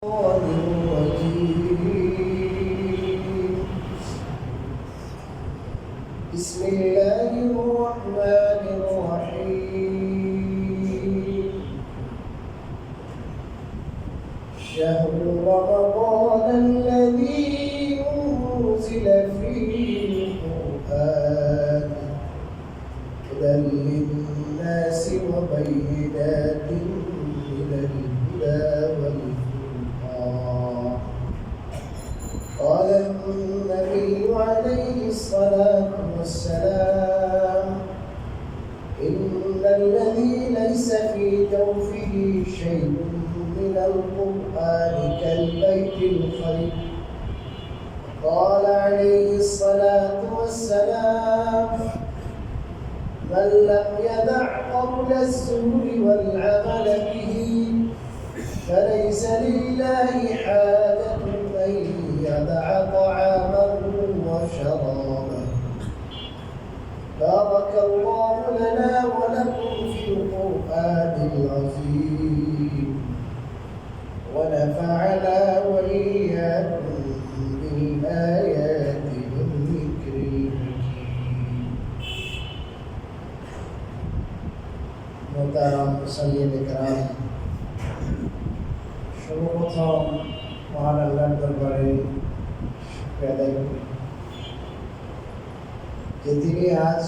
بسم الله الرحمن الرحيم شهر رمضان الذي أنزل فيه القرآن هدى للناس وبينات من الهدى والفرقان قال النبي عليه الصلاة والسلام إن الذي ليس في جوفه شيء من القرآن كالبيت الخرب قال عليه الصلاة والسلام من لم يدع قول الزور والعمل به فليس لله حاجة أن يدع طعامه وشرابه بارك الله لنا ولكم في القرآن العظيم ونفعنا وإياكم بالآيات والذكر الحكيم محترم মুসল্লিন کرام সর্বপ্রথম মহান আল্লাহর দরবারে শুকরিয়া আদায় করি যে তিনি আজ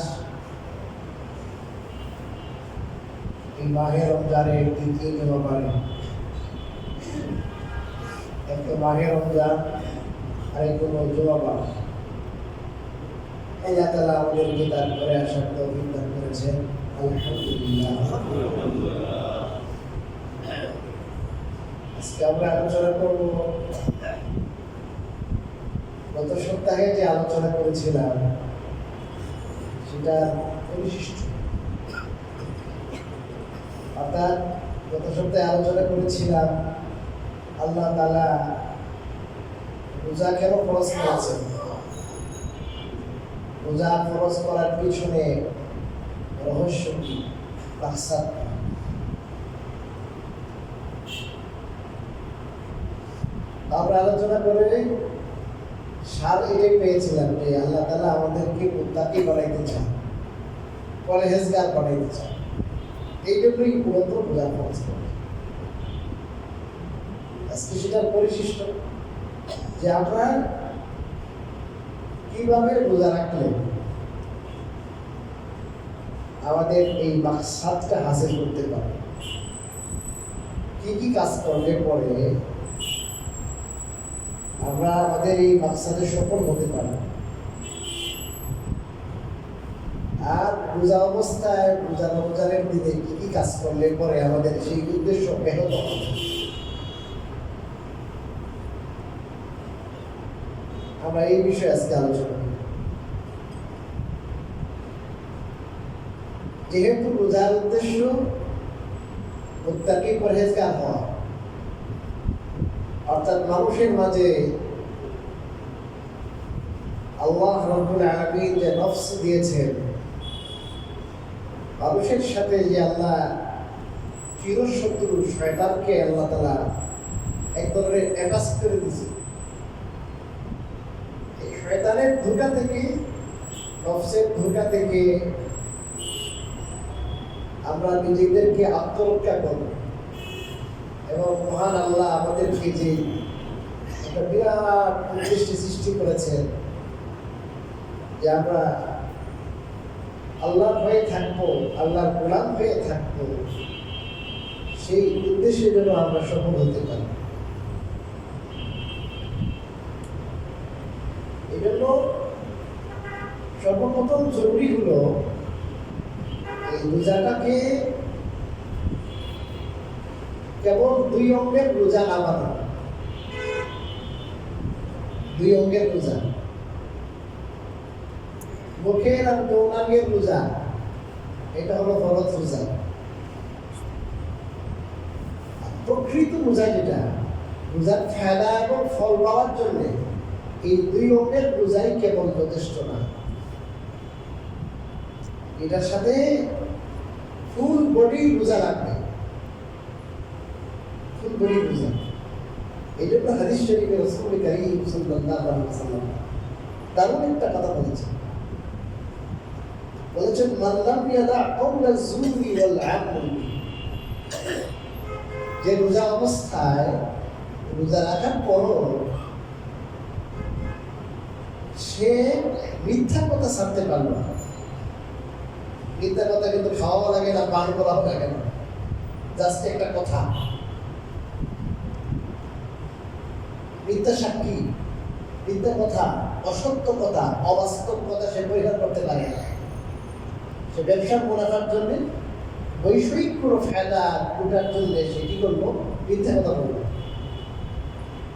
এই মাহে রমজানের দ্বিতীয় জুমাবারে একটা মাহে রমজান আরেক জুমাবার আল্লাহ তাআলা আমাদেরকে তার করে আসার তৌফিক দান করেছেন আলহামদুলিল্লাহ। আজকে আমরা আলোচনা করব গত সপ্তাহে যে আলোচনা করেছিলাম সেটা পরিশিষ্ট, অর্থাৎ গত সপ্তাহে আলোচনা করেছিলাম আল্লাহ তাআলা রোজা কেন ফরজ করেছেন, রোজা ফরজ করার পিছনে রহস্য কি, মাকসাদ। আমরা আলোচনা করে সার এটাই পেয়েছিলাম যে আল্লাহ তাআলা আমাদেরকে মুত্তাকি বানাইতে চান, পরহেজগার বানাইতে চান, এই জন্যই মূলত রোজা ফরজ করেন। আজকে সেটার পরিশিষ্ট যে আমরা কিভাবে রোজা রাখলে আমাদের এই মাকসাদটা হাসিল করতে পারে, কি কি কাজ করলে পরে আমরা আমাদের এই মাকসাদে সফল হতে পারি, আর রোজা অবস্থায় রমজানের দিনে কি কি কাজ করলে পরে আমাদের সেই উদ্দেশ্য ব্যাহত হবে। আমরা এই বিষয়ে আজকে আলোচনা করি। যেহেতু রোজার উদ্দেশ্য মুত্তাকি পরহেজগার হওয়া, অর্থাৎ মানুষের মাঝে আল্লাহ রাব্বুল আলামিন যে নফস দিয়েছেন, মানুষের সাথে যে আল্লাহ চিরশত্রু শয়তানকে আল্লাহ তাআলা এক ধরনের অ্যাটাচ করে দিয়েছে, এই শয়তানের ধোঁকা থেকে, নফসের ধোঁকা থেকে আমরা নিজেদেরকে আত্মরক্ষা করব এবং মহান আল্লাহ আমাদেরকে যে একটা বিরাট উদ্দেশ্যে সৃষ্টি করেছেন যে আমরা আল্লাহর হয়ে থাকবো, আল্লাহর গোলাম হয়ে থাকবো, সেই উদ্দেশ্যে যেন আমরা সফল হতে পারি। এই জন্য সর্বপ্রথম জরুরি হলো এই রোজাটাকে কেবল দুই অঙ্গের রোজা না বানানো। দুই অঙ্গের রোজা, মুখের আর যৌনাঙ্গের রোজা, এটা হলো ফরজ রোজা। প্রকৃত রোজা যেটা, রোজার ফায়দা এবং ফল পাওয়ার জন্য এই দুই অঙ্গের রোজাই কেবল যথেষ্ট না, এটার সাথে ফুল বডি রোজা লাগবে, ফুল বডি রোজা। এই জন্য হাদিস শরীফে রাসূল কারীম সাল্লাল্লাহু আলাইহি ওয়াসাল্লাম দারুণ একটা কথা বলেছেন মান লাম ইয়াদা কাওলা যুরি ওয়াল আমল, যে রোজা অবস্থায় রোজা রাখার পরও সে মিথ্যা কথা ছাড়তে পারল না। মিথ্যা কথা কিন্তু খাওয়াও লাগে না, পান করাও লাগে না, জাস্ট একটা কথা। মিথ্যা সাক্ষী, মিথ্যা কথা, অসত্য কথা, অবাস্তব কথা সে পরিহার করতে পারে না। সে ব্যবসার মুনাফার জন্য, বৈষয়িক কোনো ফায়দা উঠার জন্য সে কি করলো? মিথ্যা কথা বলল।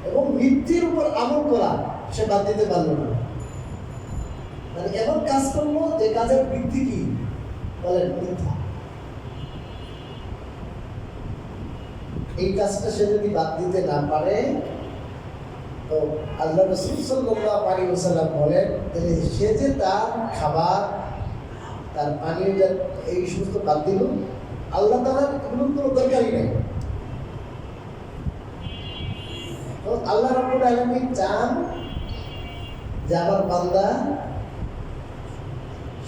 এবং মিথ্যের উপর আমল করা সে বাদ দিতে পারলো না। মানে এমন কাজ করলো যে কাজের বৃদ্ধি কি বলেন? মিথ্যা। এই কাজটা সে যদি বাদ দিতে না পারে তো আল্লাহ রাসূল সাল্লাল্লাহু আলাইহি ওয়াসাল্লাম বলেন যে সে যে তার খাবার, তার পানীয়, এই সমস্ত বাদ দিল, আল্লাহ তাআলার এগুলোর কোনো দরকারই নেই। তো আল্লাহ রাব্বুল আলামিন চান যে আমার বান্দা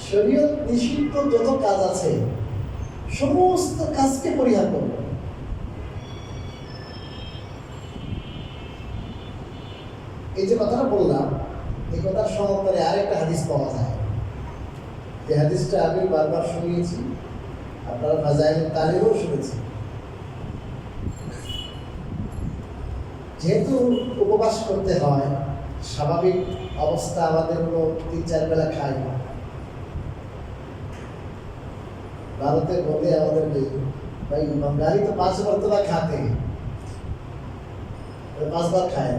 শরীয়ত নিষিদ্ধ যত কাজ আছে সমস্ত কাজকে পরিহার করবে। এই যে কথাটা বললাম, এই কথার সমান্তরে আরেকটা হাদিস পাওয়া যায়, যে হাদিসটা আমি বারবার শুনিয়েছি, আপনারা ফাজাইল তালিবও শুনেছি। যেহেতু উপবাস করতে হয়, স্বাভাবিক অবস্থা আমাদের হলো 3-4 বেলা খাই। ভারতে বলতে আমাদের ভাই बंगाली तो 5 मरतबा खाते हैं, 5 बार खाए।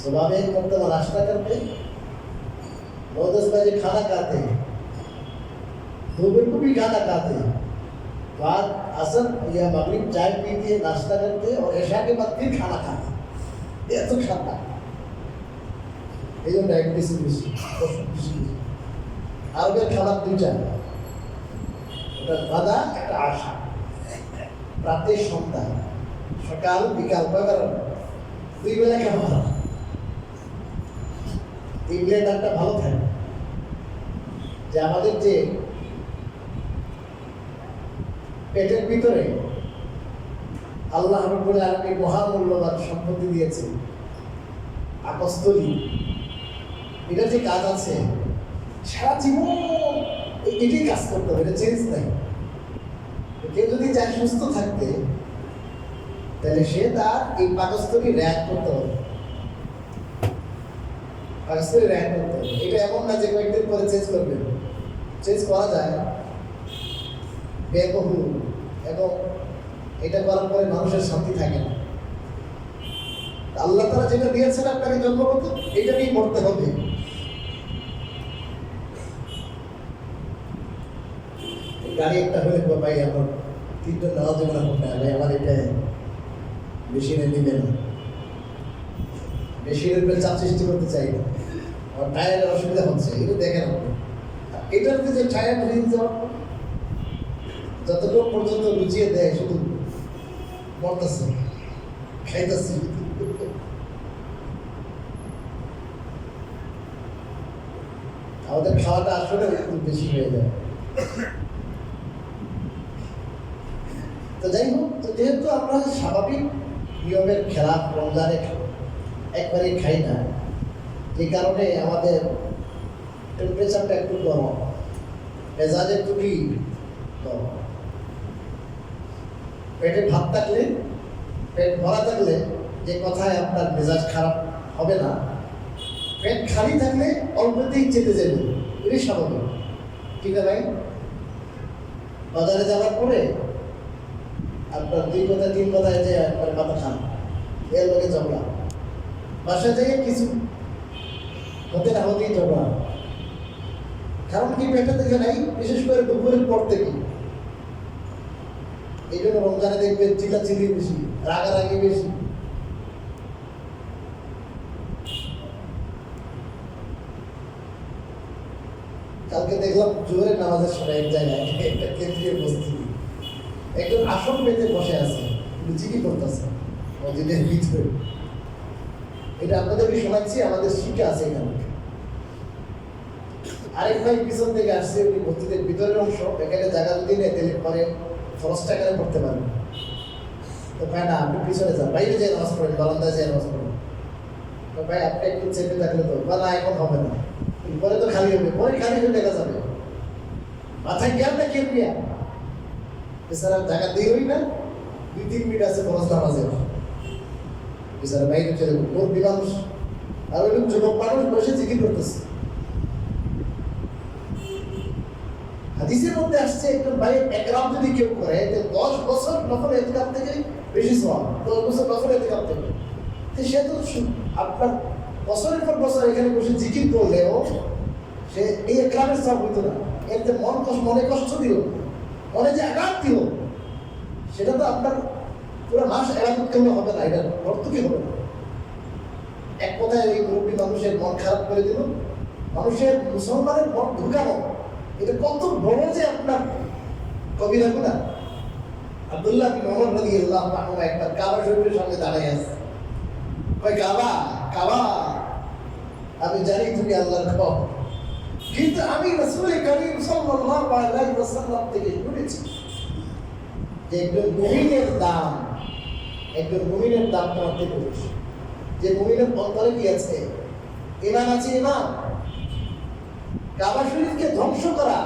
सुबह में 1 मरतबा नाश्ता करते, 9-10 बजे खाना खाते हैं, दोपहर को भी खाना खाते हैं, बाद असर या मगरिब चाय पीते, नाश्ता करते और ऐशा के बाद फिर खाना खाते। ये तो खाता এই জন্য ডায়াবেটিস বেশি, আরবের খাবার দুইটা, একটা বাদা, একটা আশা। রাতে সন্ধ্যা, সকাল বিকাল, কয়বার? 2 বেলা খাবার। এই ব্লেন্ডারটা ভালো থাকে যে আমাদের যে পেটের ভিতরে আল্লাহ রাব্বুল আলামিন মহামূল্যবান সম্পত্তি দিয়েছে, পাকস্থলী। এটার যে কাজ আছে সারা জীবন এটাই কাজ করতে হবে, এটা চেঞ্জ নাই। কেউ যদি চায় সুস্থ থাকতে, তাহলে সে তার এই পাকস্থলী র্যাক করতে হবে, পাকস্থলী র্যাক করতে হবে। এটা এমন না যে কয়েকদিন পরে চেঞ্জ করবেন, চেঞ্জ করা যায় ব্যয়বহুল, এবং এটা করার পরে মানুষের শান্তি থাকে না। আল্লাহ তাআলা যেটা দিয়েছেন আপনাকে জন্মগত, এটা নিয়ে মরতে হবে। গাড়ি একটা হলে ভাই আমার 3জন নেওয়া যাবে না, কোনটা ভাই আমার এটা মেশিনে নিবে না, মেশিনের উপরে চাপ সৃষ্টি করতে চাই না, আমার টায়ারের অসুবিধা হচ্ছে, এটা দেখেন আপনি। এটার যে টায়ার হয়ে যাওয়া যতক্ষণ পর্যন্ত লুচিয়ে দেয় শুধু মরতেছে, খাইতেছে। আমাদের খাওয়াটা আসলে একটু বেশি হয়ে যায়। তো যাই হোক, তো যেহেতু আমরা স্বাভাবিক নিয়মের খেলাফ রমজানে একবারই খাই না, যে কারণে আমাদের টেম্পারেচারটা একটু গরম, মেজাজ একটু কি গরম। পেটে ভাত থাকলে, পেট ভরা থাকলে যে কথায় আপনার মেজাজ খারাপ হবে না, পেট খালি থাকলে অল্পতেই চেতে যাবে, এটাই স্বাভাবিক। ঠিক আছে ভাই? বাজারে যাওয়ার পরে আপনার 2 কথা 3 কথায় যে আপনার মাথা খান, এর লোকে ঝগড়া, বাসায় যাই কিছু হতে না হতেই ঝগড়া। কারণ কি? পেটে দেখে নাই, বিশেষ করে দুপুরের পর থেকে। এই জন্য রমজানে দেখবেন চিল্লাচিল্লি বেশি, রাগারাগি বেশি। কালকে দেখলাম জোহরের নামাজের সময় এক জায়গায় একটা কেন্দ্রীয় বস্তি, একজন আসন পেতে বসে আছে, জিকির করতেছে মসজিদের ভিতরে। এটা আপনাদেরকে শোনাচ্ছি, আমাদের শিক্ষা আছে এখানে। আরেক ভাই পিছন থেকে আসছে, উনি মসজিদের ভিতরের অংশ, এখানে জায়গা যদি নেই তাহলে পরে খরচটা এখানে করতে পারেন। তো ভাই না, আপনি পিছনে যান, বাইরে যাই নামাজ পড়েন, বারান্দায় যাই নামাজ পড়েন। তো ভাই আপনি একটু চেপে থাকলে তো, বা না এখন হবে না, পরে তো খালি হবে, পরে খালি হয়ে দেখা যাবে, মাথায় জ্ঞান না কেউ গিয়া বেচারা জায়গা দিয়েই না, 2-3 মিনিট আছে খরচ নামাজে, বেচারা বাইরে চলে গেল, ওর মানুষ আর ওই যুবক মানুষ বসে জিকির করতেছে। হাদিসের মধ্যে আসছে একজন ভাইয়ের একরাম যদি কেউ করে, 10 বছর নফল ইতিকাফ থেকে বেশি সওয়াব, 10 বছর নফল ইতিকাফ থেকে, সে তো আপনার বছরের পর বছর এখানে বসে জিকির করলেও সে এই একরামের সওয়াব হইতো না। এতে মনে কষ্ট দিল, মনে যে আঘাত দিল, সেটা তো আপনার পুরো মাস এলাকাত করলে হবে না, এটা অর্থ কি হবে না। এক কথায় ওই মুরব্বী মানুষের মন খারাপ করে দিল, মানুষের মুসলমানের মন ঢুকানো, এটা কত বড় যে আপনার কবিরা গুনাহ। আব্দুল্লাহ বিন ওমর রাদিয়াল্লাহু আনহু একবার কাবা শরীফের সামনে দাঁড়িয়ে আছে, কয় কাবা কাবা, আমি জানি তুমি আল্লাহর ঘর, কিন্তু আমি রাসূল করিম সাল্লাল্লাহু আলাইহি ওয়াসাল্লাম থেকে শুনেছি যে একজন মুমিনের দাম তোমার থেকে বেশি। যে মুমিনের অন্তরে কি আছে? ঈমান আছে। ঈমান। কাবা শরীফকে ধ্বংস করা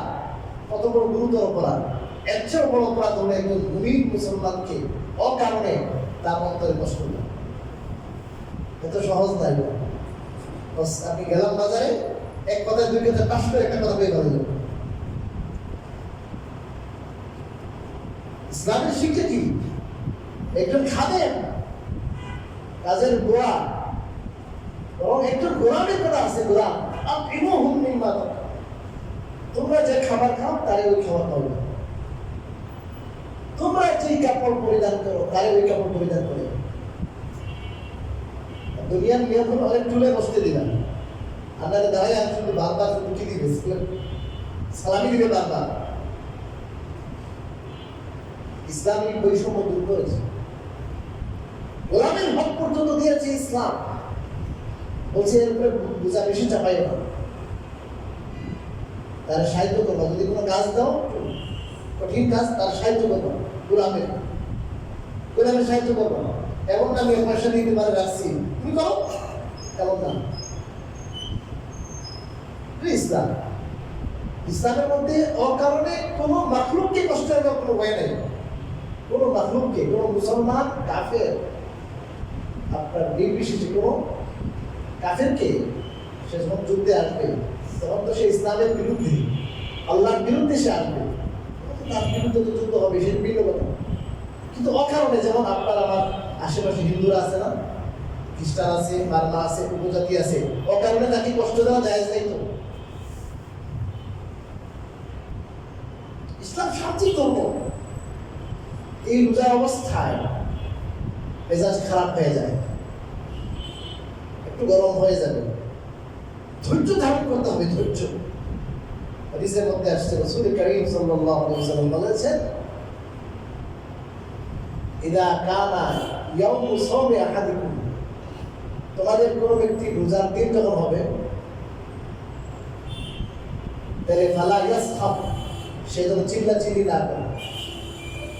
কত বড় গুরুতর অপরাধ। এর চেয়ে বড় অপরাধ হলো একজন মুমিন মুসলমানকে অকারণে তার অন্তরে কষ্ট দেওয়া। এত সহজ নাই। আমি গেলাম বাজারে, এক কথায় 2 কথায় 5 করে একটা কথা বের করে দেব। ইসলামের শিক্ষা কি? একজন খাদেম, কাজের গোড়া, এবং একজন গোলামের কথা আছে, গোলাম। তোমরা যে খাবার খাও তারে ওই খাবার খাও, তোমরা যে কাপড় পরিধান করো তারে ওই কাপড় পরিধান করে। দুনিয়ার নিয়ম হলো অনেক চুলে বসতে দিলাম, আপনারা দাঁড়ায় আর শুধু বারবার কি দিবে, সালামি দিবে বারবার। ইসলামিক বৈষম্য দূর করেছে, গোলামের হক পর্যন্ত দিয়েছে ইসলাম। বলছে এর উপরে বোঝা বেশি চাপাই না, তার সাহায্য করবো। যদি কোনো কাজ দাও, কঠিন কাজ, তার সাহায্য করবো। গোলামের সাহায্য করবো। এমন না আমি পয়সা দিতে পারে রাখছি, তুমি করো, এমন না। ইসলাম, ইসলামের মধ্যে অকারণে কোনো মাখলুককে কষ্ট দেওয়ার কোনো ভয় নেই। কোনো মাখলুককে, কোনো মুসলমান কাফের, আপনার নির্বিশেষে কোনো কাফেরকে সে যখন যুদ্ধে আসবে, তখন তো সে ইসলামের বিরুদ্ধে, আল্লাহর বিরুদ্ধে সে আসবে, তার বিরুদ্ধে তো যুদ্ধ হবে, সে ভিন্ন কথা। কিন্তু অকারণে, যেমন আপনার আমার আশেপাশে হিন্দুরা আছে না, খ্রিস্টান আছে, বার্মা আছে, উপজাতি আছে, অকারণে তাকে কষ্ট দেওয়া জায়েজ নাই তো। ইসলাম শান্তি ধর্ম। এই রোজা অবস্থায় মেজাজ খারাপ হয়ে যায়, একটু গরম হয়ে যাবে, ধৈর্য ধারণ করতে হবে। ধৈর্য হাদিসের মধ্যে আসছে, রাসূল করিম সাল্লাল্লাহু আলাইহি ওয়াসাল্লাম বলেছেন, ইদা কানা ইয়াউমু সাওমি আহাদিকুম, তোমাদের কোনো ব্যক্তি রোজার দিন যখন হবে, তাহলে ফালা ইয়াসখাব, সে যেন চিল্লাচিল্লি না করে।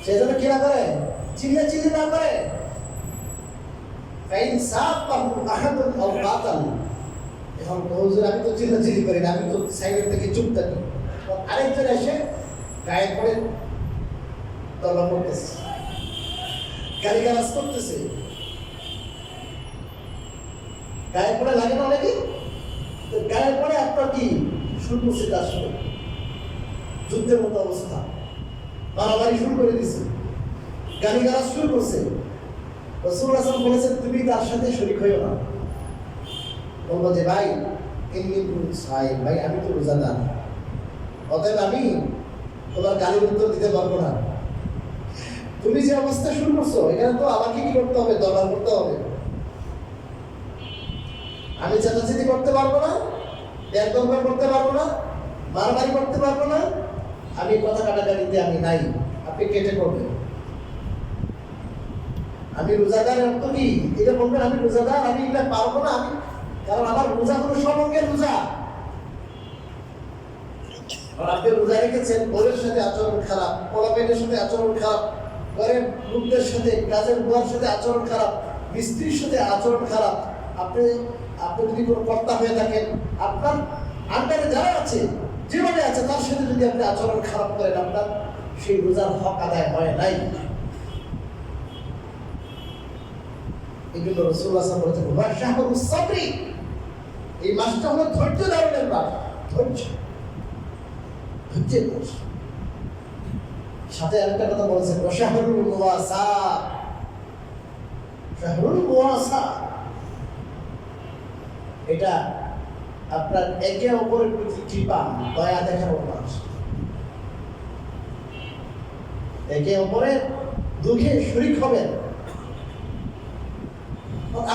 সে যেন কি না করে? চিল্লাচিল্লি না করে। ফাইন সাবাহু আহাদুন আও কাতাল, এখন হুজুর আমি তো চিল্লাচিল্লি করি না, আমি তো সাইডের থেকে চুপ থাকি। আরেকজন এসে গায়ে পড়ে তলবা করতেছে, গালিগালাজ করতেছে, গায়ে পড়ে লাগে না অনেকে? গায়ে পড়ে আপনার কি শুরু করছে, তার সাথে যুদ্ধের মতো অবস্থা, মারামারি শুরু করে দিছে, গালিগালাজ শুরু করছে। রাসূল সাল্লাল্লাহু বলেছেন, তুমি তার সাথে শরীক হইও না। বলবো যে ভাই এমনি সাহেব, ভাই আমি তো রোজাদার, অতএব আমি তোমার গালির উত্তর দিতে পারবো না। তুমি যে অবস্থা শুরু করছো, এখানে তো আমাকে কি করতে হবে? দরবার করতে হবে। আমি চেঁচাচেঁচি করতে পারবো না, দরবার করতে পারবো না, মারামারি করতে পারবো না, আমি কথা কাটাকাটিতে আমি নাই, আপনি কেটে করবেন। আমি রোজাদার অর্থ কি? এটা বলবেন আমি রোজাদার, আমি এটা পারবো না, আমি কারণ আমার রোজা হলো সব অঙ্গের রোজা। আপনি রোজা রেখেছেন, বউয়ের সাথে আচরণ খারাপ, পোলাপেটের সাথে আচরণ খারাপ, ঘরের লোকদের সাথে, কাজের বুয়ার সাথে আচরণ খারাপ, মিস্ত্রির সাথে আচরণ খারাপ। আপনি যদি কোনো কর্তা হয়ে থাকেন, আপনার আন্ডারে যারা আছে, যেভাবে আছে তার সাথে যদি আপনি আচরণ খারাপ করেন, আপনার সেই রোজার হক আদায় হয় নাই। এই জন্য রাসূলুল্লাহ সাল্লাল্লাহু আলাইহি ওয়াসাল্লাম বলেছেন শাহরুস সাবরি, এই মাসটা হলো ধৈর্য ধারণের মাস। ধৈর্যের মাস। সাথে আরেকটা কথা বলেছেন শাহরুল মুওয়াসা, শাহরুল মুওয়াসা, এটা আপনার একে অপরের প্রতি কৃপা দয়া দেখানোর মাস। একে অপরের দুঃখে শরীক হবেন।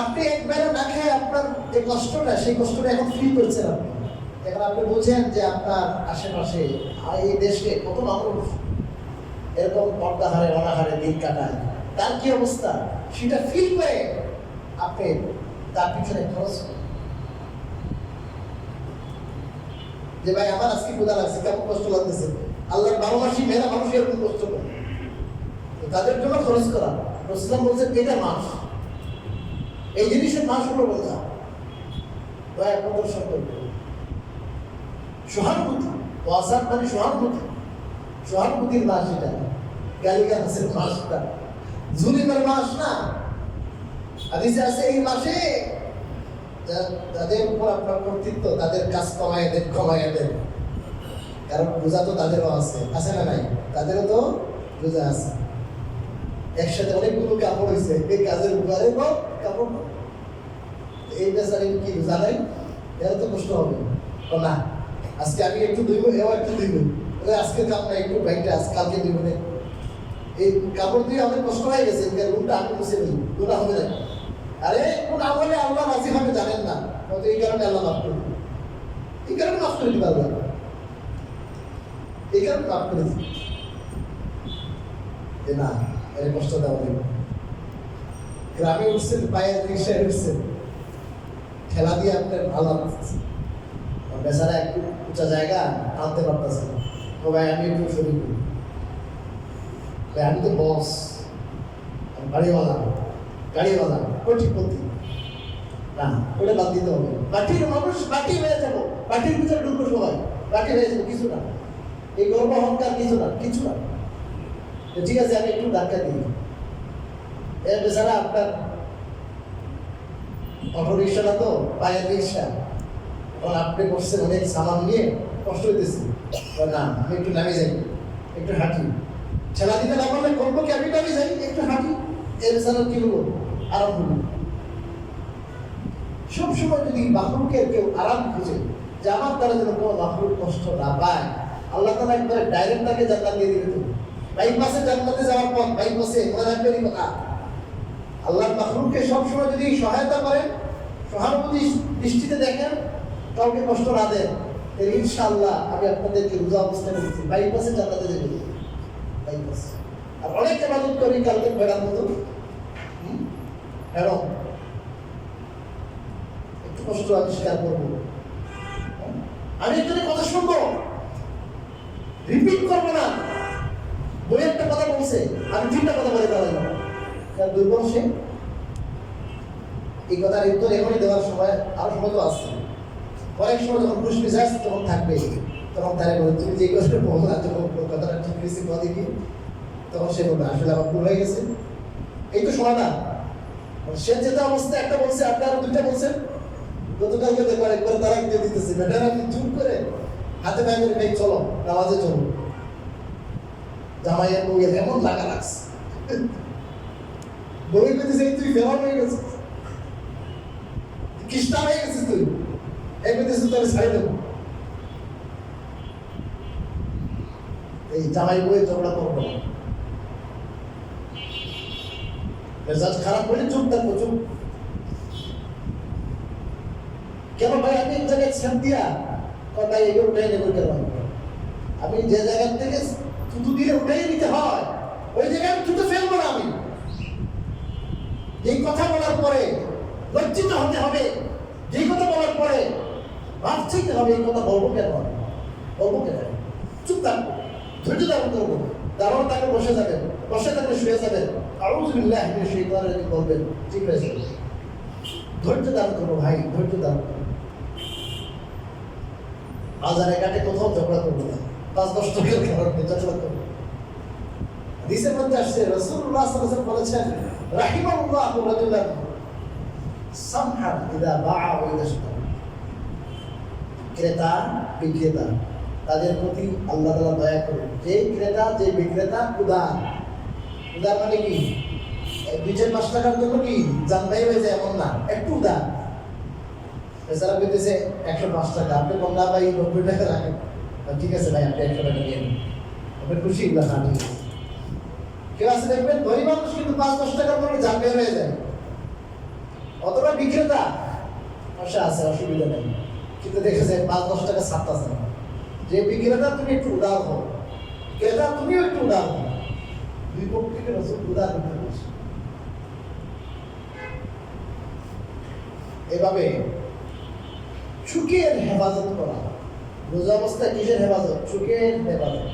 আপনি একবারে না খেয়ে আপনার যে কষ্টটা, সেই কষ্টটা এখন ফিল করছেন আপনি। এখন আপনি বুঝেন যে আপনার আশেপাশে এই দেশে কত মানুষ এরকম পর্দাহারে অনাহারে দিন কাটায়, তার কি অবস্থা সেটা ফিল করে আপনি তার পিছনে খরচ করেন। যে ভাই আমার আজকে ক্ষুধা লাগছে, কেমন কষ্ট লাগতেছে, আল্লাহর 12 মাসই মেয়েরা মানুষ এরকম কষ্ট করে, তাদের জন্য খরচ করা। রাসূলুল্লাহ বলছেন এটা মাস, এই জিনিসের মাস হলো রোজা। দয়া প্রদর্শন করবে, সহানুভূতি, ওয়াসাত মানে সহানুভূতি, সহানুভূতির মাস এটা, গালিগালাজের মাসটা, জুলুমের মাস না। হাদিসে আছে এই মাসে যাদের উপর আপনার কর্তৃত্ব, তাদের কাজ কমায় দেন, কারণ রোজা তো তাদেরও আছে না নাই? তাদেরও তো রোজা আছে। একসাথে অনেকগুলো কাপড় হয়েছে, এই কাজের উপরে কাপড়, এই বেচারি কি রোজা নাই? এরা তো কষ্ট হবে না, আজকে আমি একটু ধুইব, এও একটু ধুইব, আজকে কাম না, একটু বাইকটা কালকে ধুইব না। এই কাপড় দিয়ে অনেক কষ্ট হয়ে গেছে, রুমটা আমি মুছে নিই, গুণা হবে না। আরে কোন আমলে আল্লাহ রাজি হবে জানেন না, এই কারণে আল্লাহ মাফ করে দিবে, এই কারণে মাফ করে দিবে আল্লাহ, এই কারণে মাফ করে দিবে যে না এর কষ্ট দেওয়া দেবে। গ্রামে উঠছেন, পায়ের রিক্সায় উঠছেন, খেলা দিয়ে আপনার ভালো লাগতেছে, বেচারা একটু উঁচা জায়গা আনতে পারতেছে না, তো ভাই আমি একটু শরীর করি, ভাই আমি তো বস, বাড়িওয়ালা কোটিপতি না, ওটা বাদ দিতে হবে। বাটির মানুষ বাটি হয়ে যাবো, বাটির ভিতরে ঢুকবো সবাই, বাটি হয়ে যাবো, কিছু না, এই গর্ব অহংকার কিছু না। ঠিক আছে আমি একটু ধাক্কা দিই, এর বেচারা আপনার অটো রিক্সাটা তো পায়ের রিক্সা, এখন আপনি করছেন অনেক সামান নিয়ে, কষ্ট হইতেছে, না আমি একটু নামে যাই, একটু হাঁটি, ঠেলা দিতে না পারলে করবো কি, আমি নামে যাই, একটু হাঁটি, এর বেচারা কি হলো, আরাম হলো। সবসময় যদি মাহরুকের কেউ আরাম খুঁজে, যে আমার দ্বারা যেন কোনো মাহরুক কষ্ট না পায়, আল্লাহ তাআলা একবারে ডাইরেক্ট তাকে জান্নাত দিয়ে দিবে। তো বাইপাসে জান্নাতে যাওয়ার পথ, বাইপাসে মনে রাখবেন এই কথা, আল্লাহর মাহরুককে সবসময় যদি সহায়তা করেন, সহানুভূতি দৃষ্টিতে দেখেন, কাউকে কষ্ট না দেন, ইনশাআল্লাহ আমি আপনাদেরকে রোজা অবস্থায় বলছি বাইপাসে জান্নাতে যাবে, বাইপাস। আর অনেক ইবাদত করি কালকে ভেড়ার মতো, একটু কষ্ট আমি স্বীকার করবো, আমি একজনের কথা শুনবো, রিপিট করবো না। বই একটা কথা বলছে, আমি 3টা কথা বলে দাঁড়াইলাম, দুর্বল সে। এই কথার উত্তর এখনই দেওয়ার সময় আরো সময় তো আসছে, অনেক সময় যখন খুশ মিজাজ তখন থাকবে, তখন তারা বলে তুমি যে কথা বলো না, যখন কথাটা ঠিক হয়েছে কথা কি, তখন সে বলবে আসলে আমার ভুল হয়ে গেছে। এই তো সমাধান। সে যেটা অবস্থায় একটা বলছে, আপনি আরো 2টা বলছেন, গতকালকে দেখবার একবার তারা দিয়ে দিতেছে, ম্যাডাম আপনি চুপ করে হাতে পায়ে করে ভাই চলো নামাজে চলো, জামাইয়ের বউয়ের এমন লাগা লাগছে, বই পেতেছে তুই ফেরান হয়ে গেছিস, খ্রিস্টান হয়ে গেছিস, তুই এই পেতেছিস, তোর ছাড়ে দেবো। এই জামাই বউয়ের ঝগড়া করবো না, মেজাজ খারাপ হলে চুপ থাকবো, চুপ। কেন ভাই আমি এক জায়গায় ছেদ দিয়া কথা এগুলো উঠাই নেব কেন? আমি যে জায়গা থেকে থুতু দিয়ে উঠাই নিতে হয়, ওই জায়গায় আমি থুতু ফেলবো না। আমি এই কথা বলার পরে লজ্জিত হতে হবে, যেই কথা বলার পরে মাফ চাইতে হবে। এই কথা বলবো কেন, বলবো কেন? চুপ থাকবো, ধৈর্য ধারণ করবো। দাঁড়ানো থাকলে বসে যাবেন, বসে থাকলে শুয়ে যাবেন, আউযু বিল্লাহি মিনাশ শাইতানির রাজিম বলবেন, ঠিক আছে? ধৈর্য ধারণ করবো ভাই, ধৈর্য ধারণ করবো। বাজারে ঘাটে কোথাও ঝগড়া করবো না, 5-10 টাকার কারণে ঝগড়া করবো। হাদিসের মধ্যে আসছে রাসূলুল্লাহ সাল্লাল্লাহু আলাইহি ওয়াসাল্লাম বলেছেন, রাহিমাহুল্লাহু রাজুলান সামহান ইযা বাআ ওয়া ইযা ইশতারা। ক্রেতা বিক্রেতা তাদের প্রতি আল্লাহ তাআলা দয়া করেন। যে ক্রেতা যে বিক্রেতা উদার, উদার মানে কি 2-5 টাকার জন্য কি জানবাই হয়ে যায় এমন না, একটু উদার। এছাড়া বলতেছে 105 টাকা, আপনি বললেন না ভাই 90 টাকা রাখেন, ঠিক আছে ভাই আপনি 100 টাকা দিয়ে নিন, আপনি খুশি না? ঠিক আছে। কেউ আছে দেখবেন ধনী মানুষ কিন্তু 5-10 টাকার পরে জানবে হয়ে যায়। অতটা বিক্রেতা আশা আছে, অসুবিধা নেই, কিন্তু দেখেছে 5-10 টাকা ছাড়তেছে না। যে বিক্রেতা তুমি একটু উদার হও, ক্রেতা তুমিও একটু উদার হও, দুই পক্ষকে রাসূল উদার হতে বলেছে। এভাবে চোখের হেফাজত করা, রোজা অবস্থায় কিসের হেফাজত? চোখের হেফাজত।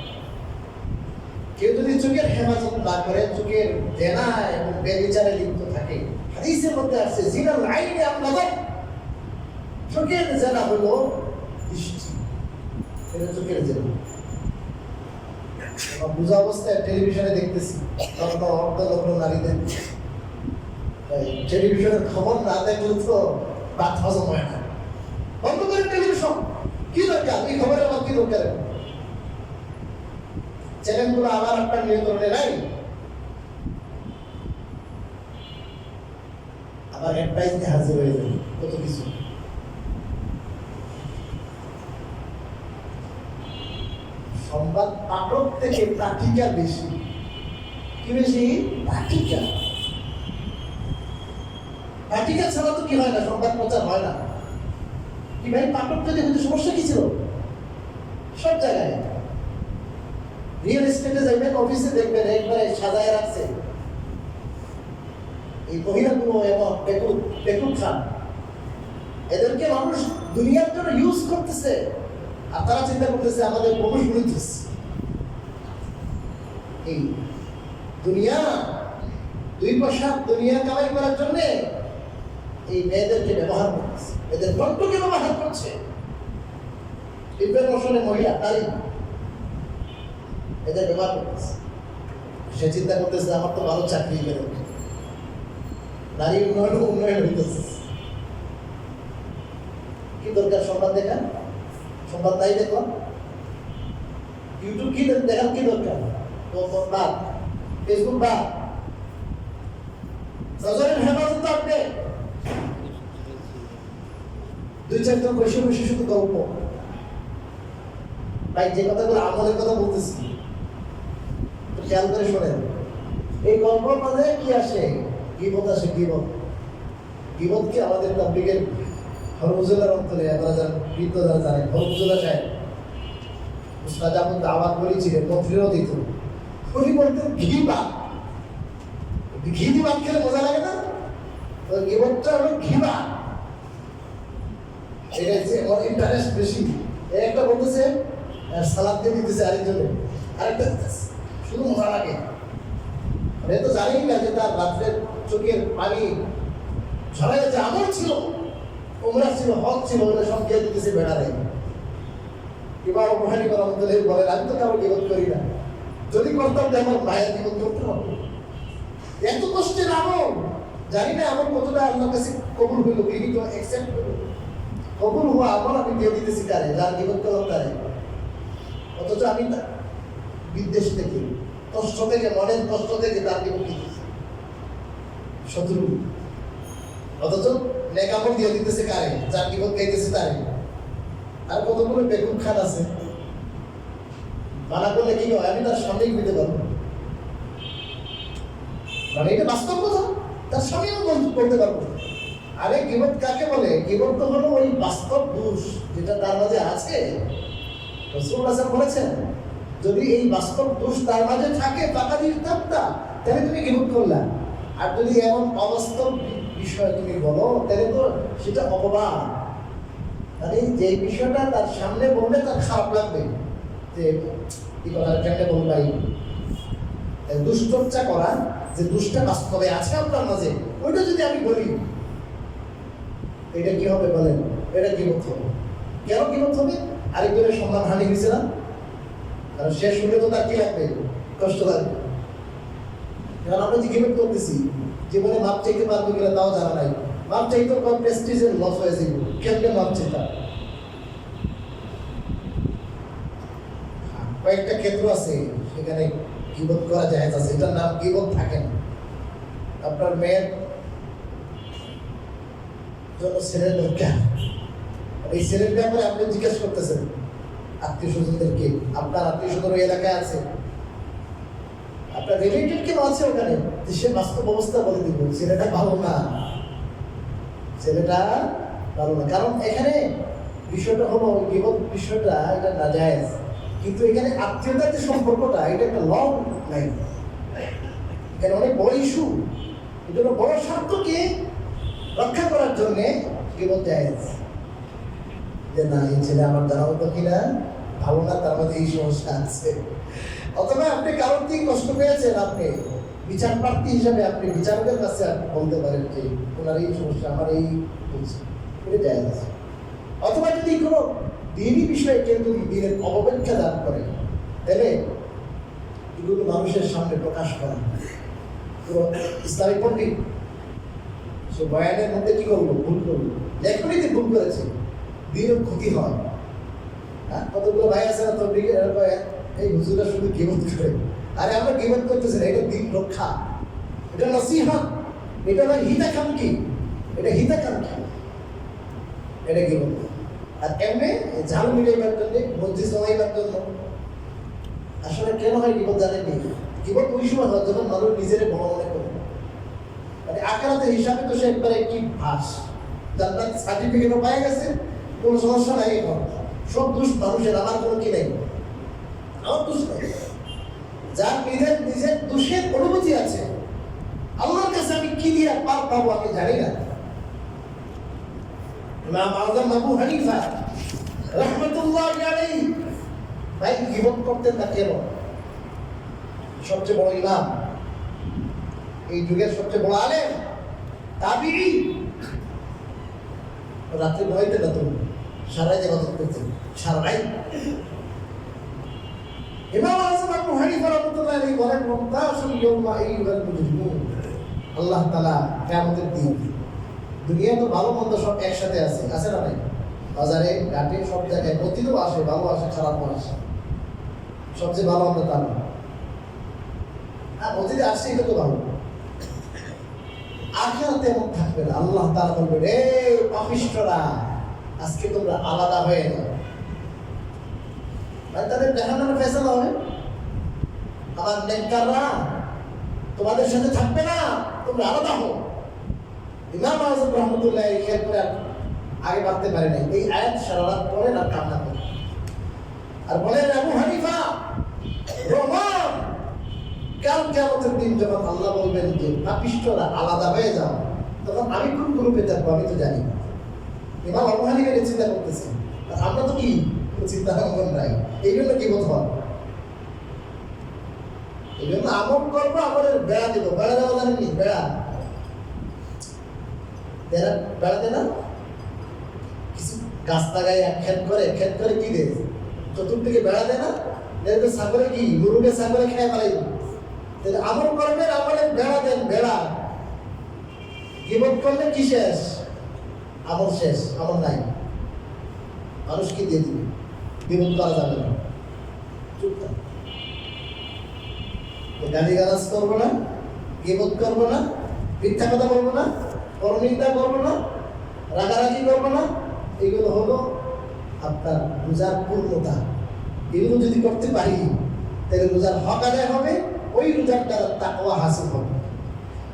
কেউ যদি চোখের হেফাজত না করে, চোখের জেনা এবং ব্যভিচারে লিপ্ত থাকে, হাদিসের মধ্যে আসছে জিনাল আইনি আন-নাযার, চোখের জেনা হলো দৃষ্টি, এটা চোখের জেনা। রোজা অবস্থায় টেলিভিশনে দেখতেছি অর্ধনগ্ন নারীদের, টেলিভিশনের খবর না দেখলে তো ভাত হজম হয় না। বন্ধ করে টেলিভিশন, কি দরকার এই খবরের? আমার কি দরকার? চ্যানেলগুলো আমার আপনার নিয়ন্ত্রণে নাই। আবার অ্যাডভাইস দিয়ে হাজির হয়ে যাবে কত কিছু। সংবাদ পাঠক থেকে পাঠিকা বেশি। কি বেশি? পাঠিকা। পাঠিকা ছাড়া তো কি হয় না, সংবাদ প্রচার হয় না। কি ভাই, পাঠক যদি হয়তো সমস্যা কি ছিল? সব জায়গায় রিয়েল এস্টেটে যাবেন, অফিসে দেখবেন একবারে সাজায় রাখছে এই মহিলাগুলো এবং বেকুব খান। এদেরকে মানুষ দুনিয়ার জন্য ইউজ করতেছে, আর তারা চিন্তা করতেছে আমাদের প্রবেশ বলতেছে। এই দুনিয়া, 2 পয়সা দুনিয়া কামাই করার জন্য এই মেয়েদেরকে ব্যবহার করতেছে, এদের কণ্ঠকে ব্যবহার করছে। ইনফরমেশনে মহিলা নারী এদের ব্যবহার করতেছে। সে চিন্তা করতেছে আমার তো ভালো চাকরি পেল, নারী উন্নয়ন হইতেছে। কি দরকার সংবাদ দেখা? সংবাদ তাই দেখো, ইউটিউব কি দেখার কি দরকার? বাদ, ফেসবুক বাদ, নজরের হেফাজত আপনি 2-4 জন বসে বসে শুধু গল্প। ভাই যে কথাগুলো আমলের কথা বলতেছি খেয়াল করে শোনেন। এই গল্পের মাঝে কি আসে? গীবত আসে। গীবত কি আমাদের পাবলিকের হরফুজুল্লাহর অন্তরে আপনারা যারা বৃদ্ধ যারা জানেন, হরফুজুল্লাহ সাহেব উস্তাদ যখন দাওয়াত করেছিলেন, মন্ত্রীরাও দিত, উনি বলতেন ঘি ভাত খেলে মজা লাগে না? তো গীবতটা হলো ঘি ভাত, এটা হচ্ছে ওর ইন্টারেস্ট বেশি। একটা বলতেছে সালাদ দিয়ে দিতেছে আরেকজনে, আরেকটা দিতেছে, শুধু মজা লাগে। মানে তো জানি না যে তার রাত্রের চোখের পানি ঝরা যাচ্ছে। আমল ছিল, উমরা ছিল, হক ছিল, ওগুলো সব দিয়ে দিতেছে বেড়ারে। এবার ওখানে করা মধ্যে বলেন আমি তো কারো গীবত করি না, যদি করতাম তো আমার মায়ের গীবত করতে হবে। এত কষ্টের আমল, জানি না আমার কতটা আল্লাহর কাছে কবুল হইল, গৃহীত অ্যাকসেপ্ট হইল। কবুল হওয়া আমল আমি দিয়ে দিতেছি কারে? যার গীবত করলাম তারে। অথচ আমি বিদ্বেষ থেকে, কষ্ট থেকে, মনের কষ্ট থেকে তার গীবত দিতেছি, শত্রু। অথচ নেকামল দিয়ে দিতেছে কারে? যার গীবত গাইতেছে তারে। আর কতগুলো বেকুব খান আছে, মানা করলে কি হয়? আমি তার সামনেই দিতে পারবো, মানে এটা বাস্তব কথা, তার সামনেও বলতে পারবো। আরে গীবত কাকে বলে? গীবত তো হলো ওই বাস্তব দোষ যেটা তার মাঝে আছে। রাসূলুল্লাহ বলেছেন যদি এই বাস্তব দোষ তার মাঝে থাকে, তাহলে তুমি গীবত করলা। আর যদি এমন অবাস্তব বিষয় তুমি বলো তাহলে তো সেটা অপবাদ। মানে যে বিষয়টা তার সামনে বললে তার খারাপ লাগবে, যে কি কথা কেমনে বলবাই, দুশ্চর্চা করা, যে দুষ্টা বাস্তবে আছে আপনার মাঝে, ওইটা যদি আমি বলি, এটা কি হবে বলেন? এটা গীবত হবে। কেন গীবত হবে? আরেকজনের সম্মান হানি হয়েছে না? কারণ সে শুনে তো তার কি লাগবে? কষ্ট লাগবে। কারণ আমরা যে গীবত করতেছি, জীবনে মাপ চাইতে পারবো কিনা তাও জানা নাই। মাপ চাইতে প্রেস্টিজের লস হয়ে যাবে, কেমনে মাপ চাইতা? কয়েকটা ক্ষেত্র আছে সেখানে গীবত করা যায় আছে, এটার নাম গীবত থাকে না। আপনার মেয়ের জন্য ছেলের দরকার, এই ছেলের ব্যাপারে আপনি জিজ্ঞেস করতেছেন আত্মীয় স্বজনদেরকে, আপনার আত্মীয় স্বজন ওই এলাকায় আছে, আপনার রিলেটেড কেন আছে ওখানে, সে বাস্তব অবস্থা বলে দিব ছেলেটা ভালো না, ছেলেটা ভালো না। কারণ এখানে বিষয়টা হলো গীবত বিষয়টা এটা নাজায়েজ, কিন্তু এখানে আত্মীয়তার যে সম্পর্কটা এটা একটা লং লাইন, এখানে অনেক বড় ইস্যু। এই জন্য বড় স্বার্থকে রক্ষা করার জন্যে গীবত জায়েজ, যে না এই ছেলে আমার জানা হতো কিনা ভালো না, তার মধ্যে এই সমস্যা আছে। অথবা আপনি কারোর থেকে কষ্ট পেয়েছেন, আপনি বিচার প্রার্থী হিসাবে আপনি বিচারকের কাছে বলতে পারেন যে ওনার এই সমস্যা, আমার এই বলছে, এটা জায়েজ আছে। অথবা যদি কোনো দিনই বিষয়ে কেউ যদি দিনের অবব্যাখ্যা দান করে, তাহলে এগুলো মানুষের সামনে প্রকাশ করা। পুরো ইসলামিক পণ্ডিত সে বয়ানের মধ্যে কি করবো? ভুল করবো, লেখনই যে ভুল করেছে, দিনের ক্ষতি হয়। হ্যাঁ, কতগুলো ভাই আছে না তো এই হুজুরা শুধু গীবত করে। আরে আমরা গীবত করতেছি না, এটা দিন রক্ষা, এটা নসিহত, এটা না হিতাকাঙ্ক্ষী, এটা হিতাকাঙ্ক্ষী, এটা গীবত। আর এমনি ঝাল মিলাইবার জন্য, মসজিদ জমাইবার জন্য। আসলে কেন হয় গীবত জানেননি? গীবত ওই সময় হয় যখন মানুষ নিজের বড় মনে করে, মানে আখেরাতের হিসাবে তো সে একবারে কি ভাস, জান্নাত সার্টিফিকেটও পাই গেছে, কোনো সমস্যা নাই, এখন সব দোষ মানুষের, আমার কোনো কি নেই, আমার দোষ নেই। যার নিজের নিজের দোষের অনুভূতি আছে, আল্লাহর কাছে আমি কি দিয়ে পার পাবো আমি জানি না। ইমাম আযম আবু হানিফা রাহমাতুল্লাহি আলাইহি ভাই গীবত করতেন না কেন? সবচেয়ে বড় ইমাম, এই যুগের সবচেয়ে বড় আলেম, তাবিঈ, রাত্রে ঘুমাইতেন না, তুমি সারা রাত ইবাদত করতেন, সারা রাত। ইমাম আযম আবু হানিফা রাহমাতুল্লাহি আলাইহি বলেন, মুমতাসুল ইয়াউমা আইয়ুহাল মুজরিমুন, আল্লাহ তাআলা কিয়ামতের দিন, দুনিয়া তো ভালো মন্দ সব একসাথে আছে, আছে না ভাই? বাজারে ঘাটে সব জায়গায় প্রতিদিনও আসে, ভালো আসে খারাপও আসে, সবচেয়ে ভালো আমরা তা না, আর অতীতে আসছে এটা তো ভালো। আখিরাতে এমন থাকবে না, আল্লাহ তাআলা বলবেন, রে পাপিষ্ঠরা, আজকে তোমরা আলাদা হয়ে যাও। মানে তাদের জাহান্নামের ফয়সালা হবে, আমার নেককাররা তোমাদের সাথে থাকবে না, তোমরা আলাদা হও। ইমাম আযম রাহমাতুল্লাহি আলাইহি এরপরে আগে ভাবতে পারে নাই, এই আয়াত সারা রাত পরে আর কান্না করে, আর বলেন আবু হানিফা রহমান, কাল কিয়ামতের দিন যখন আল্লাহ বলবেন যে পাপিষ্ঠরা আলাদা হয়ে যাও, তখন আমি কোন গ্রুপে থাকবো আমি তো জানি। ইমাম আবু হানিফা এটা চিন্তা করতেছেন, আর আমরা তো কি চিন্তা ভাবনা নাই, এই জন্য কি বোধ হয়, এই জন্য আমল করবো, আমাদের বেড়া দেবো, বেড়া দেওয়া জানেননি? বেড়া বেড়াতে না, কিছু গাছ লাগায় খেত করে কি দেয়, চতুর্দিকে বেড়া দেয় না, দেখবে ছাগলে কি গরুকে ছাগলে খেয়ে ফেলাইব। আমল করবেন, আমলের বেড়া দেন, বেড়া। গীবত করলে কি শেষ? আমল শেষ, আমল নাই, মানুষকে দিয়ে দিবে, গীবত করা যাবে না, চুপ থাক। গালিগালাজ করবো না, গীবত করবো না, মিথ্যা কথা বলবো না, পরনিন্দা করবো না, রাগারাগি করবো না, এগুলো হলো আপনার রোজার পূর্ণতা। এগুলো যদি করতে পারি তাহলে রোজার হক আদায় হবে, ওই রোজার দ্বারা তাকওয়া হাসিল হবে,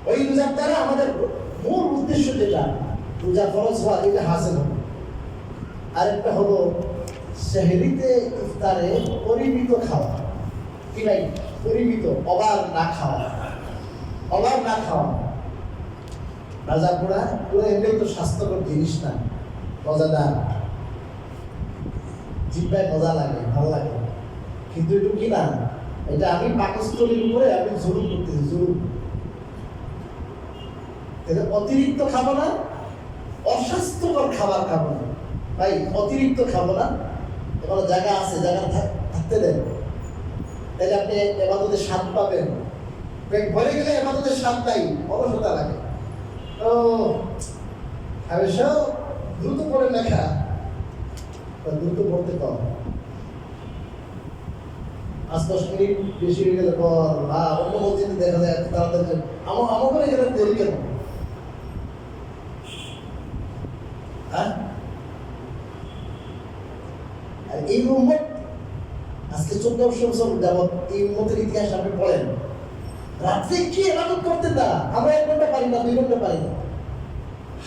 ওই রোজার দ্বারা আমাদের মূল উদ্দেশ্য যেটা রোজা ফরজ হওয়া, এটা হাসিল হবে। আরেকটা হলো সেহরিতে ইফতারে পরিমিত খাওয়া, কি নাই? পরিমিত, অবাধ না খাওয়া, অবাধ না খাওয়া। ভাজা পোড়া পুরো এমনি তো স্বাস্থ্যকর জিনিস না, মজাদার, জিব্বায় মজা লাগে, ভালো লাগে, কিন্তু একটু কি না, এটা আমি পাকস্থলীর উপরে আমি জুলুম করতেছি, জুলুম। অতিরিক্ত খাবো না, অস্বাস্থ্যকর খাবার খাবো না ভাই, অতিরিক্ত খাবো না। এবার জায়গা আছে, জায়গা থাকতে দেন, তাহলে আপনি এবাদতের স্বাদ পাবেন। পেট ভরে গেলে এবাদতের স্বাদ নাই, অলসতা লাগে। ও দ্রুত পড়ে লেখা, দ্রুত পড়তে কম, 5-10 মিনিট বেশি হয়ে গেলে পর অন্য মসজিদে দেখা যায় তাড়াতাড়ি আমার করে গেলে দেরি কেন? হ্যাঁ, আর এই উম্মত আজকে 1400 বছর যাবৎ এই উম্মতের ইতিহাস আপনি পড়েন, রাত্রে কি ইবাদত করতেন না, আমরা 1 ঘন্টা পারি না, 2 ঘন্টা পারি না,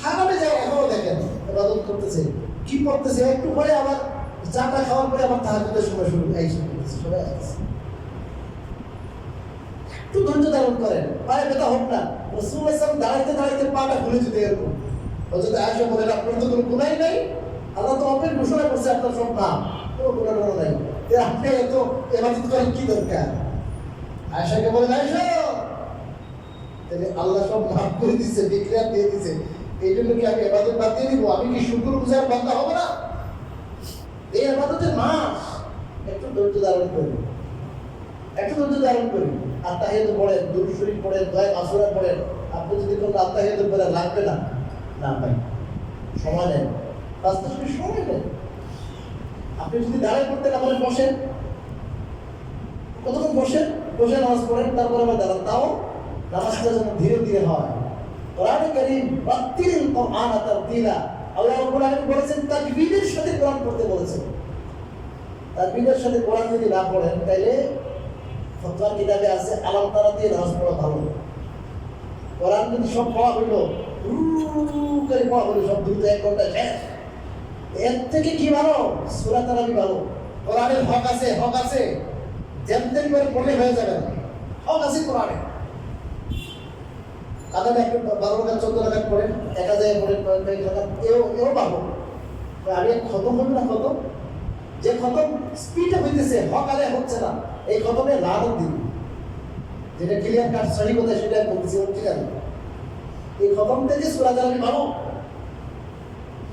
হারামে যায় এখনো দেখেন ইবাদত করতেছে, কি করতেছে, একটু পরে আবার চাটা খাওয়ার পরে আবার তাহাজ্জুদের সময় শুরু করতেছে, সবাই আসছে। একটু ধৈর্য ধারণ করেন, পায়ে ব্যথা হোক না। রাসূলুল্লাহ সাল্লাল্লাহু আলাইহি ওয়াসাল্লাম দাঁড়াইতে দাঁড়াইতে পাটা খুলে যেতে এরকম। হযরত আয়েশা বলেন, আপনার তো কোনো গুনাহ নাই, আল্লাহ তো আপনাকে ঘোষণা করছে আপনার সব নাম, কোনো গুনাহ নাই, আপনি এত ইবাদত করেন কি দরকার? আয়েশাকে বলেন, আয়েশা তাহলে আল্লাহ সব মাফ করে দিচ্ছে, বিক্রিয়া দিয়ে দিচ্ছে, এই জন্য কি আমি ইবাদত বাদ দিয়ে দিব? আমি কি শুকরগুজার বান্দা হব না? এই ইবাদতের মাস, একটু ধৈর্য ধারণ করি, একটু ধৈর্য ধারণ করি। আত্তাহিয়াত পড়েন, দুরূদ শরীফ পড়েন, দোয়া মাসুরা পড়েন। আপনি যদি কোনো আত্তাহিয়াত পড়েন লাগবে না, না ভাই, সময় নেন, 5-10 মিনিট সময় নেন। আপনি যদি দাঁড়ায় পড়তে না পারেন, বসেন, কতক্ষণ বসেন, বসে নামাজ পড়েন, তারপরে আবার দাঁড়ান, তাও নামাজটা যেন ধীরে ধীরে হয়। কোরআনে কারীম রাত্তিল কোরআন তারতিলা, আল্লাহ রাব্বুল আলামিন বলেছেন তাকবীরের সাথে কোরআন পড়তে বলেছেন। তাকবীরের সাথে কোরআন যদি না পড়েন তাহলে ফতোয়ার কিতাবে আছে আলাম তারা দিয়ে নামাজ পড়া ভালো। কোরআন যদি সব পড়া হইল, করে পড়া হইল সব দ্রুত 1 ঘন্টা শেষ, এর থেকে কি ভালো? সূরা তারাবি ভালো। কোরআনের হক আছে, হক আছে, যেমন করে পড়লে হয়ে যাবে না, হক আছে কোরআনে। আদানে একটু 12 রাকাত 14 রাকাত পড়েন, 1000 পড়েন, 5 রাকাত, এও ভালো। আমি খতম হবে না, খতম যে খতম স্পিডে হইতেছে, হক আদায় হচ্ছে না, এই খতমে লানত দিন, যেটা ক্লিয়ার কাট সহি কথা সেটা বলছি, ঠিক আছে? এই খতম থেকে সূরা তারাবি ভালো।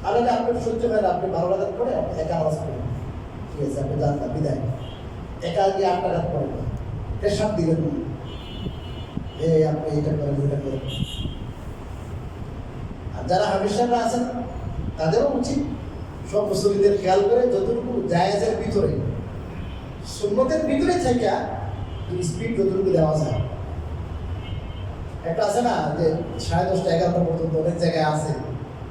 আর আপনি সহ্য হয় না, আপনি 12 রাকাত পড়ে আপনি একা নামাজ পড়েন, ঠিক আছে, আপনি জানতা বিদায়, একা গিয়ে 8 রাকাত পড়েন, পেশাব দিলেন না, আপনি এটা করেন, ওইটা করেন। আর যারা হাফেজরা আছেন তাদেরও উচিত সব মুসল্লিদের খেয়াল করে যতটুকু জায়েজের ভিতরে, সুন্নতের ভিতরে থেকে স্পিড যতটুকু দেওয়া যায়। একটা আছে না যে 10:30 11টা পর্যন্ত অনেক জায়গায় আছে,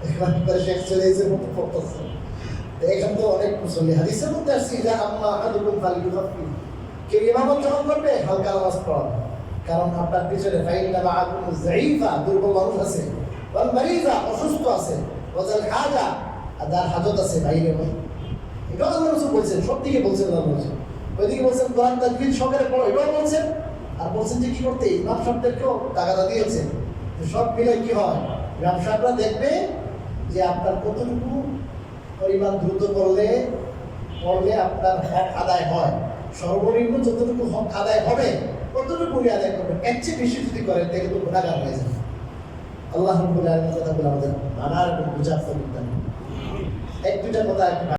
এখানে শেখ চলে এসে মতো পড়তেছে, এখান তো অনেক মুসল্লি হাদিসের মধ্যে আসছে যে আম্মা আহাদুকুম ফালিয়ুখাফফি, কেউ ইমামত যখন করবে হালকা নামাজ পড়াবে, কারণ আপনার পিছনে ফাইন্না মাআকুম যায়ীফা, দুর্বল মানুষ আছে, ওয়াল মারিজা, অসুস্থ আছে, ওয়াল হাজা, আর যার হাজত আছে বাইরে হয়। এটাও আল্লাহ রাসূল বলছেন, সব দিকে বলছেন আল্লাহ রাসূল। ওইদিকে বলছেন কোরআন তাজবিদ সহকারে পড়ো, এটাও বলছেন, আর বলছেন যে কি করতে ইমাম সাহেবদেরকেও টাকাটা দিয়েছেন। সব মিলে কি হয়, ইমাম সাহেবরা দেখবে যে আপনার কতটুকু পরিমাণ দ্রুত পড়লে আপনার হক আদায় হয়, সর্বনিম্ন যতটুকু হক আদায় হবে কতটুকু আদায় করবেন, এর চেয়ে বেশি যদি করেন তাহলে তো গুনাহগার হয়ে যাবে। আল্লাহ রাব্বুল আলামিন কথাগুলো আমাদের মানার এবং বুঝার তৌফিক দান করুন। 1-2টা কথা